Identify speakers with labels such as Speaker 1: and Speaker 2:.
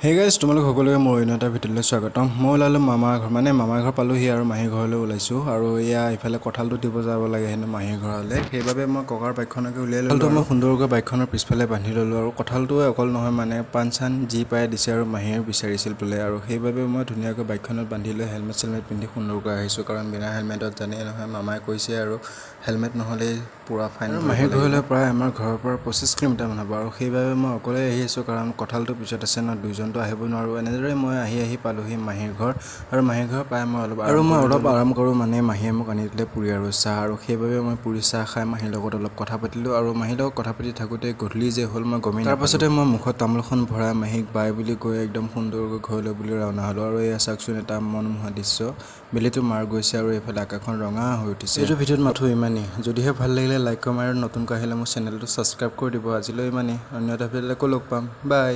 Speaker 1: Hey guys তোমালোক সকলোকে মোৰ অন্য এটা ভিডিঅ'লৈ স্বাগতম। মই ওলালোঁ মামাৰ ঘৰ মামাৰ ঘৰ পালোঁহি আৰু মাহীৰ ঘৰলৈ ওলাইছোঁ আৰু এয়া ইফালে কঁঠালটো দিব যাব লাগে হেনো মাহীৰ ঘৰলৈ। সেইবাবে মই ককাৰ বাইকখনকে উলিয়াই ল'লোঁ। মই সুন্দৰকৈ বাইকখনৰ পিছফালে বান্ধি ল'লোঁ আৰু কঁঠালটোৱে অকল নহয় পাণ চান যি পাই দিছে আৰু মাহীয়ে বিচাৰিছিল বোলে আৰু সেইবাবে মই ধুনীয়াকৈ বাইকখনত বান্ধি লৈ হেলমেট চেলমেট পিন্ধি সুন্দৰকৈ আহিছোঁ, কাৰণ বিনা হেলমেটত জানেই নহয় মামাই কৈছে আৰু হেলমেট নহ'লেই পূৰা ফাইন। মাহীৰ ঘৰলৈ প্ৰায় আমাৰ ঘৰৰ পৰা 25 কিলোমিটাৰমান হ'ব আৰু সেইবাবে মই অকলে আহি আছোঁ, কাৰণ কঁঠালটো পিছত আছে ন, দুইজনটো আহিব নোৱাৰোঁ। এনেদৰে মই আহি পালোঁহি মাহীৰ ঘৰ আৰু মাহীৰ ঘৰ পাই মই অলপ আৰাম কৰোঁ। মাহীয়ে মোক আনি দিলে পুৰি আৰু চাহ, আৰু সেইবাবে মই পুৰি চাহ খাই মাহীৰ লগত অলপ কথা পাতিলোঁ আৰু মাহীৰ লগত কথা পাতি থাকোঁতে গধূলি যে হ'ল মই গমেই নাপালোঁ। তাৰপাছতে মই মুখত তামোলখন ভৰাই মাহীক বাই বুলি কৈ একদম সুন্দৰকৈ ঘৰলৈ বুলি ৰাওনা হ'লোঁ। আৰু এয়া চাওকচোন এটা মনোমোহা দৃশ্য, বেলিটো মাৰ গৈছে আৰু এইফালে আকাশখন ৰঙা হৈ উঠিছে। এইটো ভিডিঅ'ত মাথো ইমানেই। যদিহে ভাল লাগিলে লাইক কমেণ্ট আৰু নতুনকৈ আহিলে মোৰ চেনেলটো ছাবস্ক্ৰাইব কৰি দিব। আজিলৈ ইমানেই, অন্য এটা ভিডিঅ'ত আকৌ লগ পাম। বাই।